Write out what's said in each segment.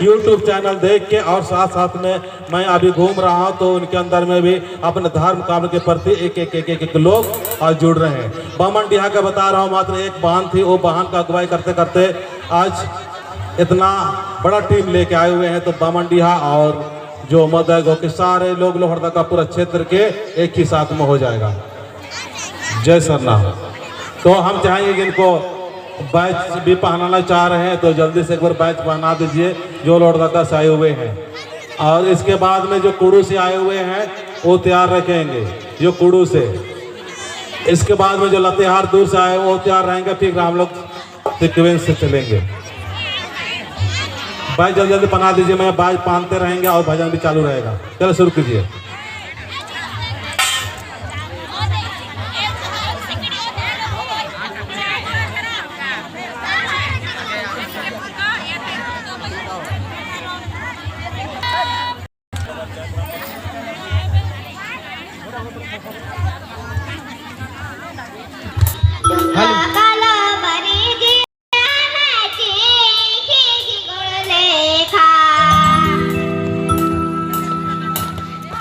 YouTube channel देख के, और साथ साथ में मैं अभी घूम रहा हूँ तो उनके अंदर में भी अपने धर्म काम के प्रति एक लोग जुड़ रहे हैं। बामनडीहा का बता रहा हूँ, मात्र एक बहन थी, वो बहन का अगुवाई करते करते आज इतना बड़ा टीम लेके आए हुए हैं। तो बामनडीहा और जो मदगो के सारे लोग लोहरदगा का पूरा क्षेत्र के एक ही साथ में हो जाएगा। जय सरनाम। तो हम चाहेंगे कि इनको बैच भी पहनाना चाह रहे हैं तो जल्दी से एक बार बैच पहना दीजिए जो लोहरदगा से आए हुए हैं। और इसके बाद में जो कुड़ू से आए हुए हैं वो तैयार रखेंगे, जो कुड़ू से। इसके बाद में जो लतेहार दूर से आए वो तैयार रहेंगे, फिर हम लोग सीक्वेंस से चलेंगे। बैच जल्दी जल्दी पहना दीजिए, मैं बैच पहनते रहेंगे और भजन भी चालू रहेगा। चलो शुरू कीजिए।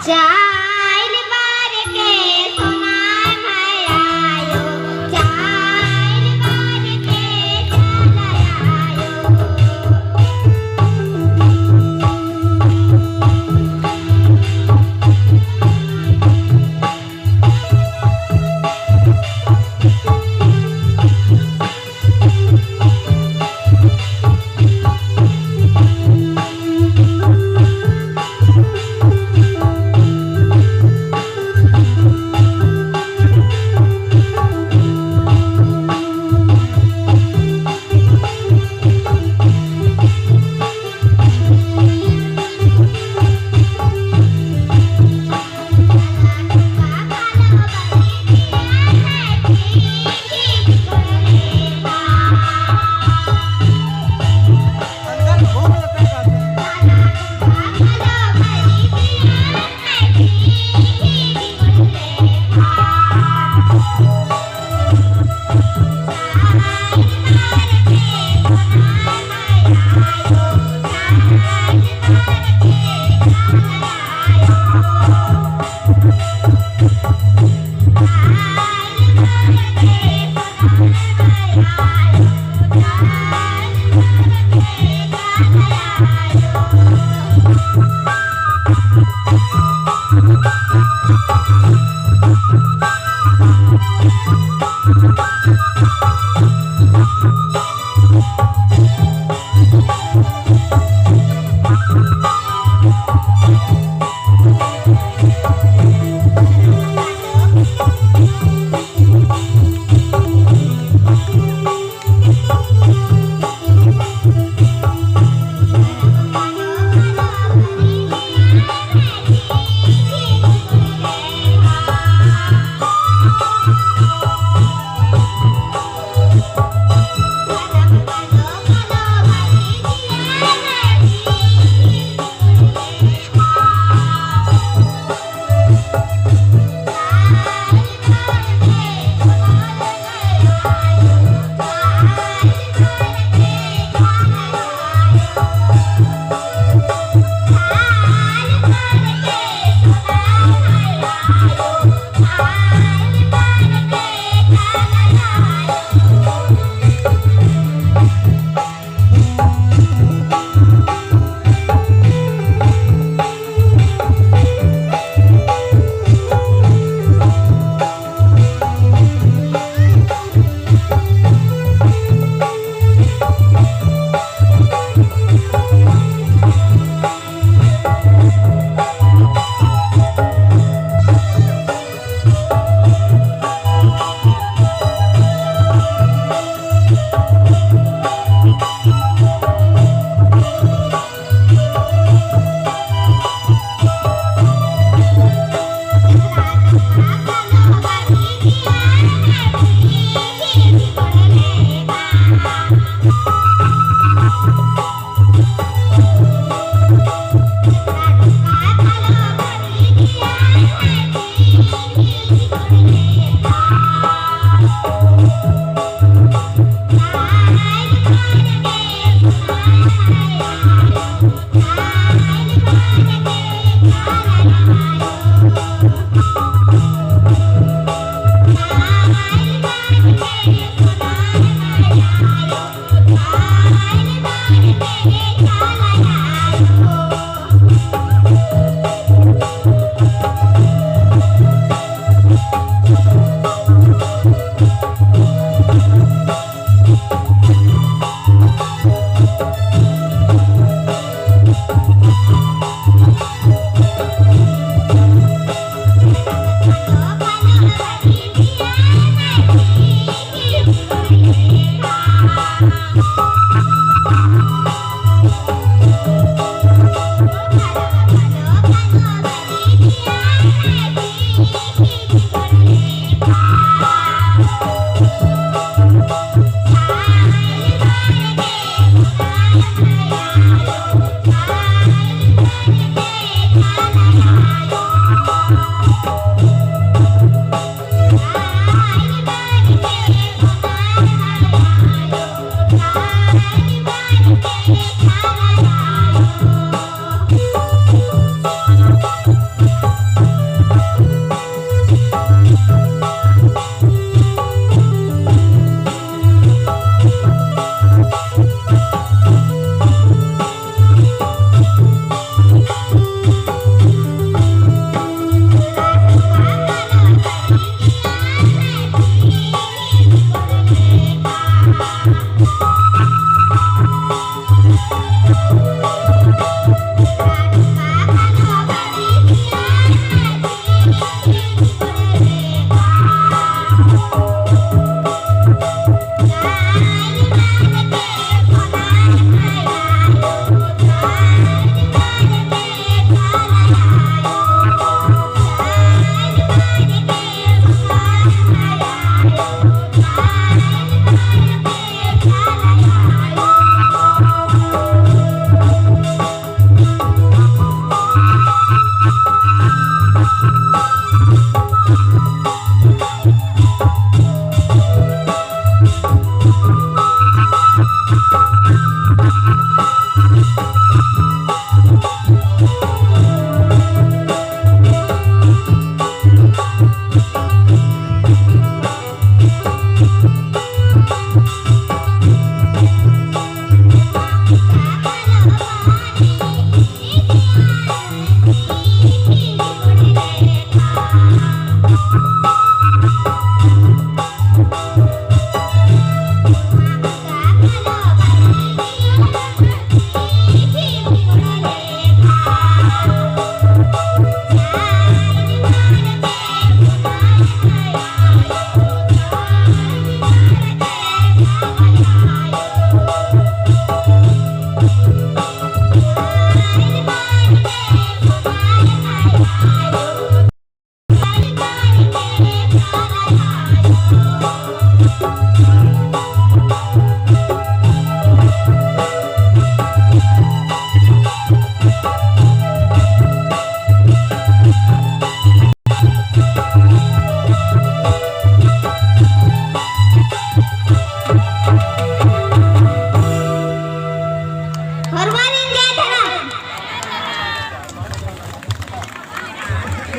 चा